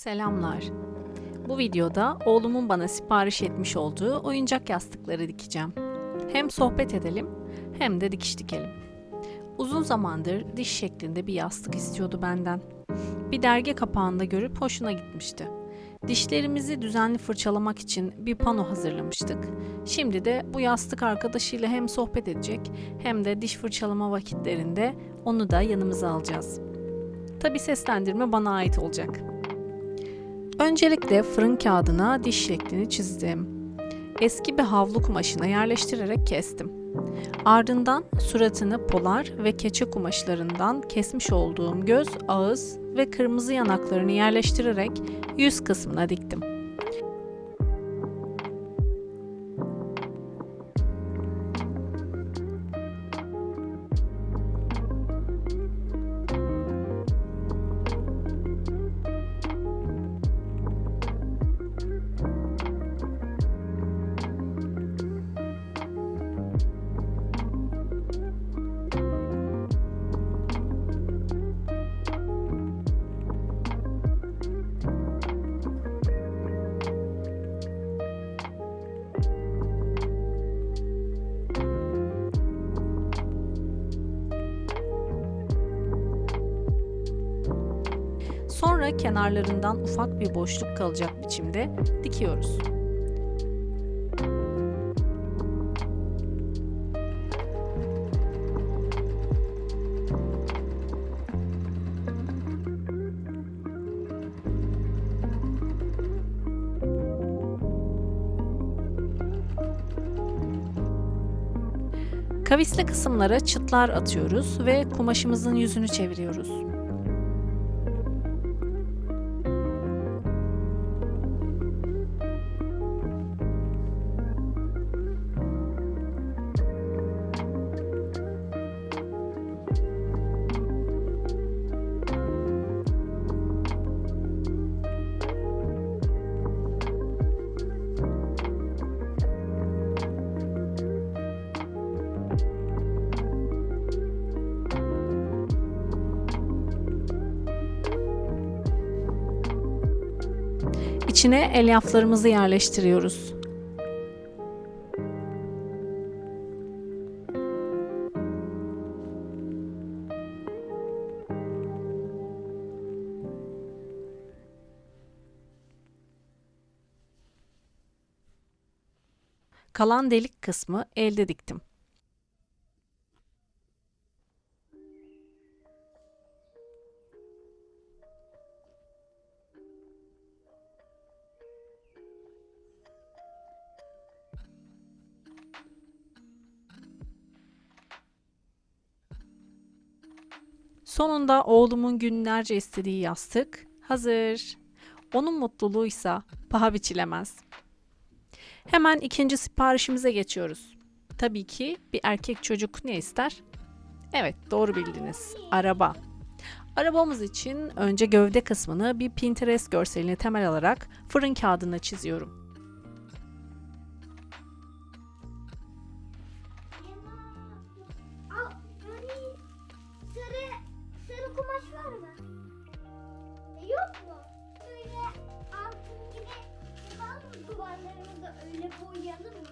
Selamlar. Bu videoda oğlumun bana sipariş etmiş olduğu oyuncak yastıkları dikeceğim. Hem sohbet edelim hem de dikiş dikelim. Uzun zamandır diş şeklinde bir yastık istiyordu benden. Bir dergi kapağında görüp hoşuna gitmişti. Dişlerimizi düzenli fırçalamak için bir pano hazırlamıştık. Şimdi de bu yastık arkadaşıyla hem sohbet edecek hem de diş fırçalama vakitlerinde onu da yanımıza alacağız. Tabii seslendirme bana ait olacak. Öncelikle fırın kağıdına diş şeklini çizdim. Eski bir havlu kumaşına yerleştirerek kestim. Ardından suratını polar ve keçe kumaşlarından kesmiş olduğum göz, ağız ve kırmızı yanaklarını yerleştirerek yüz kısmına diktim. Sonra kenarlarından ufak bir boşluk kalacak biçimde dikiyoruz. Kavisli kısımlara çıtlar atıyoruz ve kumaşımızın yüzünü çeviriyoruz. İçine elyaflarımızı yerleştiriyoruz. Kalan delik kısmı elde diktim. Sonunda oğlumun günlerce istediği yastık hazır. Onun mutluluğuysa paha biçilemez. Hemen ikinci siparişimize geçiyoruz. Tabii ki bir erkek çocuk ne ister? Evet, doğru bildiniz. Araba. Arabamız için önce gövde kısmını bir Pinterest görseline temel alarak fırın kağıdına çiziyorum. Sarı kumaş var mı? Yok mu? Böyle altın gibi yapalım mı? Duvarlarımızı öyle boyayalım mı?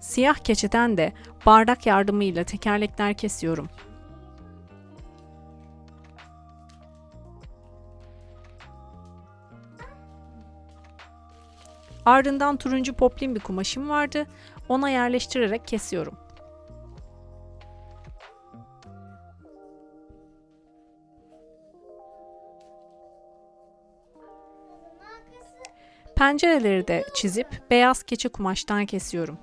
Siyah keçeden de bardak yardımıyla tekerlekler kesiyorum. Ardından turuncu poplin bir kumaşım vardı. Ona yerleştirerek kesiyorum. Pencereleri de çizip beyaz keçe kumaştan kesiyorum.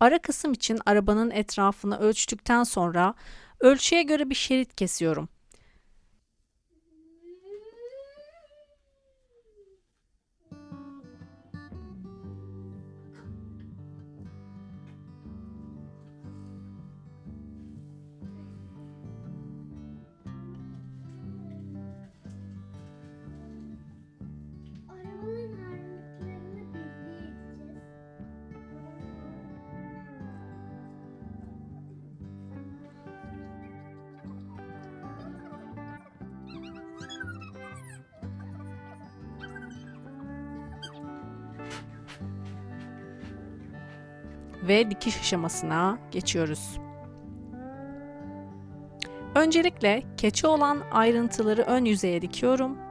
Ara kısım için arabanın etrafını ölçtükten sonra ölçüye göre bir şerit kesiyorum. Arabanın harflerini belirleyeceğiz. Ve dikiş aşamasına geçiyoruz. Öncelikle keçe olan ayrıntıları ön yüzeye dikiyorum.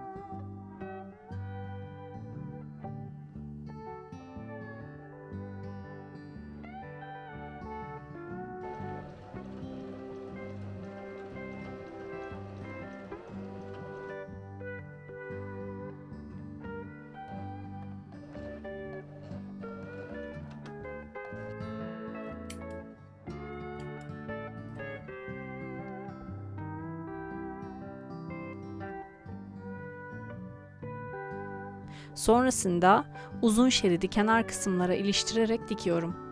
Sonrasında uzun şeridi kenar kısımlara iliştirerek dikiyorum.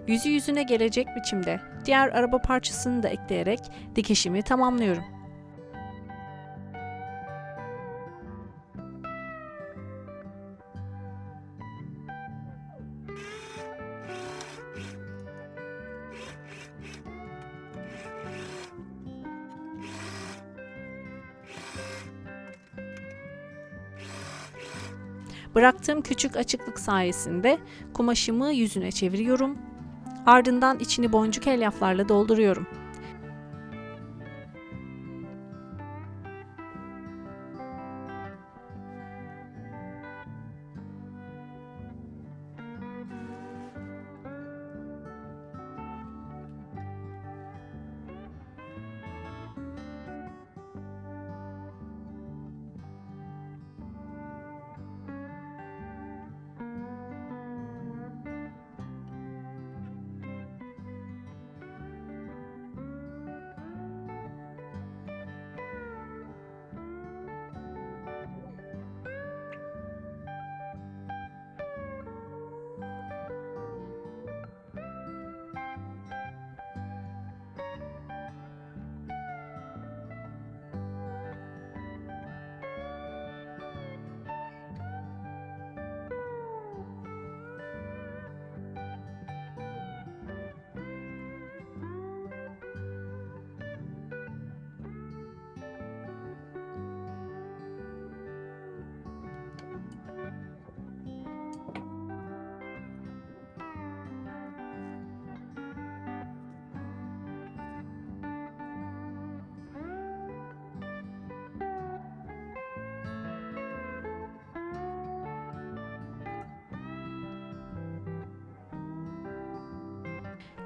Yüzü yüzüne gelecek biçimde diğer araba parçasını da ekleyerek dikişimi tamamlıyorum. Bıraktığım küçük açıklık sayesinde kumaşımı yüzüne çeviriyorum. Ardından içini boncuk elyaflarla dolduruyorum.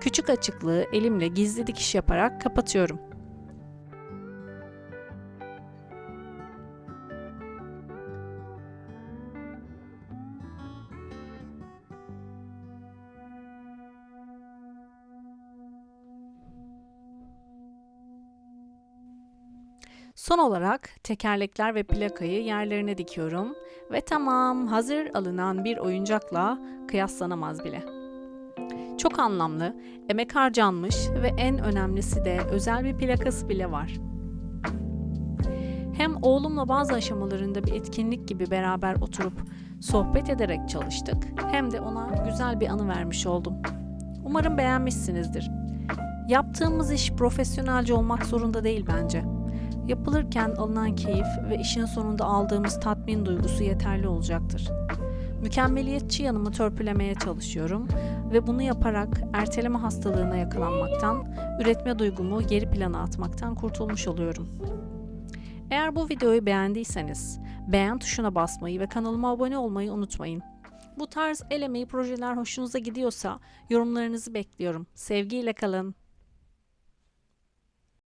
Küçük açıklığı elimle gizli dikiş yaparak kapatıyorum. Son olarak tekerlekler ve plakayı yerlerine dikiyorum ve tamam, hazır alınan bir oyuncakla kıyaslanamaz bile. Çok anlamlı, emek harcanmış ve en önemlisi de özel bir plakası bile var. Hem oğlumla bazı aşamalarında bir etkinlik gibi beraber oturup sohbet ederek çalıştık, hem de ona güzel bir anı vermiş oldum. Umarım beğenmişsinizdir. Yaptığımız iş profesyonelce olmak zorunda değil bence. Yapılırken alınan keyif ve işin sonunda aldığımız tatmin duygusu yeterli olacaktır. Mükemmeliyetçi yanımı törpülemeye çalışıyorum ve bunu yaparak erteleme hastalığına yakalanmaktan, üretme duygumu geri plana atmaktan kurtulmuş oluyorum. Eğer bu videoyu beğendiyseniz beğen tuşuna basmayı ve kanalıma abone olmayı unutmayın. Bu tarz el emeği projeler hoşunuza gidiyorsa yorumlarınızı bekliyorum. Sevgiyle kalın.